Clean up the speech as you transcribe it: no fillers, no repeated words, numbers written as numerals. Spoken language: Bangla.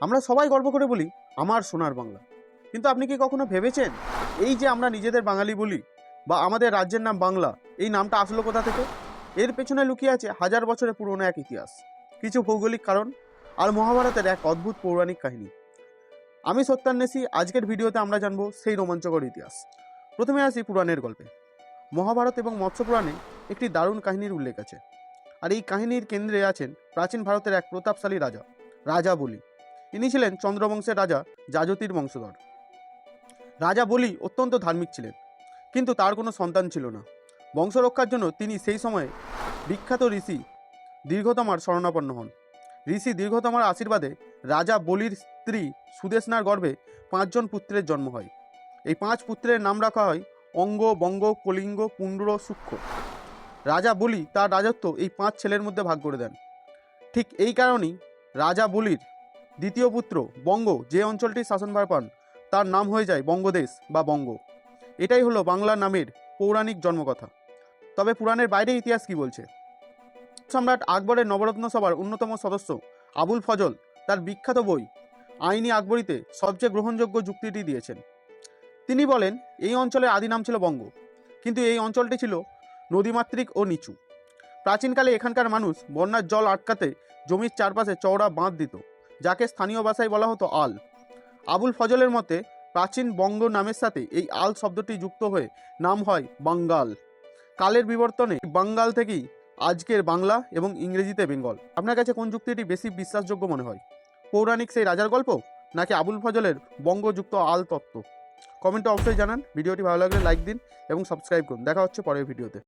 আমরা সবাই গর্ব করে বলি আমার সোনার বাংলা, কিন্তু আপনি কি কখনো ভেবেছেন এই যে আমরা নিজেদের বাঙালি বলি বা আমাদের রাজ্যের নাম বাংলা, এই নামটা আসলো কোথা থেকে? এর পেছনে লুকিয়ে আছে হাজার বছরের পুরনো এক ইতিহাস, কিছু ভৌগোলিক কারণ আর মহাভারতের এক অদ্ভুত পৌরাণিক কাহিনী। আমি সত্যান্বেষী, আজকের ভিডিওতে আমরা জানবো সেই রোমাঞ্চকর ইতিহাস। প্রথমে আসি পুরাণের গল্পে। মহাভারত এবং মৎস্য পুরাণে একটি দারুণ কাহিনীর উল্লেখ আছে, আর এই কাহিনীর কেন্দ্রে আছেন প্রাচীন ভারতের এক প্রতাপশালী রাজা, রাজা বলি। ইনি ছিলেন চন্দ্রবংশের রাজা যাজতির বংশধর। রাজা বলি অত্যন্ত ধার্মিক ছিলেন, কিন্তু তার কোনো সন্তান ছিল না। বংশ রক্ষার জন্য তিনি সেই সময়ে বিখ্যাত ঋষি দীর্ঘতমার শরণাপন্ন হন। ঋষি দীর্ঘতমার আশীর্বাদে রাজা বলির স্ত্রী সুদেশনার গর্ভে 5 জন পুত্রের জন্ম হয়। এই 5 পুত্রের নাম রাখা হয় অঙ্গ, বঙ্গ, কলিঙ্গ, পুণ্ড্র, সূক্ষ্ম। রাজা বলি তার রাজত্ব এই 5 ছেলের মধ্যে ভাগ করে দেন। ঠিক এই কারণেই রাজা বলির দ্বিতীয় পুত্র বঙ্গ যে অঞ্চলটির শাসনভার পান তার নাম হয়ে যায় বঙ্গদেশ বা বঙ্গ। এটাই হলো বাংলা নামের পৌরাণিক জন্মকথা। তবে পুরাণের বাইরে ইতিহাস কি বলছে? সম্রাট আকবরের নবরত্ন সভার অন্যতম সদস্য আবুল ফজল তার বিখ্যাত বই আইনি আকবরীতে সবচেয়ে গ্রহণযোগ্য যুক্তিটি দিয়েছেন। তিনি বলেন এই অঞ্চলের আদি নাম ছিল বঙ্গ, কিন্তু এই অঞ্চলটি ছিল নদীমাতৃক ও নিচু। প্রাচীনকালে এখানকার মানুষ বন্যার জল আটকাতে জমির চারপাশে চওড়া বাঁধ দিত, যাকে স্থানীয় ভাষায় বলা হতো আল। আবুল ফজলের মতে প্রাচীন বঙ্গ নামের সাথে এই আল শব্দটি যুক্ত হয়ে নাম হয় বাঙ্গাল। কালের বিবর্তনে বাঙ্গাল থেকেই আজকের বাংলা এবং ইংরেজিতে বেঙ্গল। আপনার কাছে কোন যুক্তিটি বেশি বিশ্বাসযোগ্য মনে হয়? পৌরাণিক সেই রাজার গল্প, নাকি আবুল ফজলের বঙ্গযুক্ত আল তত্ত্ব? কমেন্টে অবশ্যই জানান। ভিডিওটি ভালো লাগলে লাইক দিন এবং সাবস্ক্রাইব করুন। দেখা হচ্ছে পরের ভিডিওতে।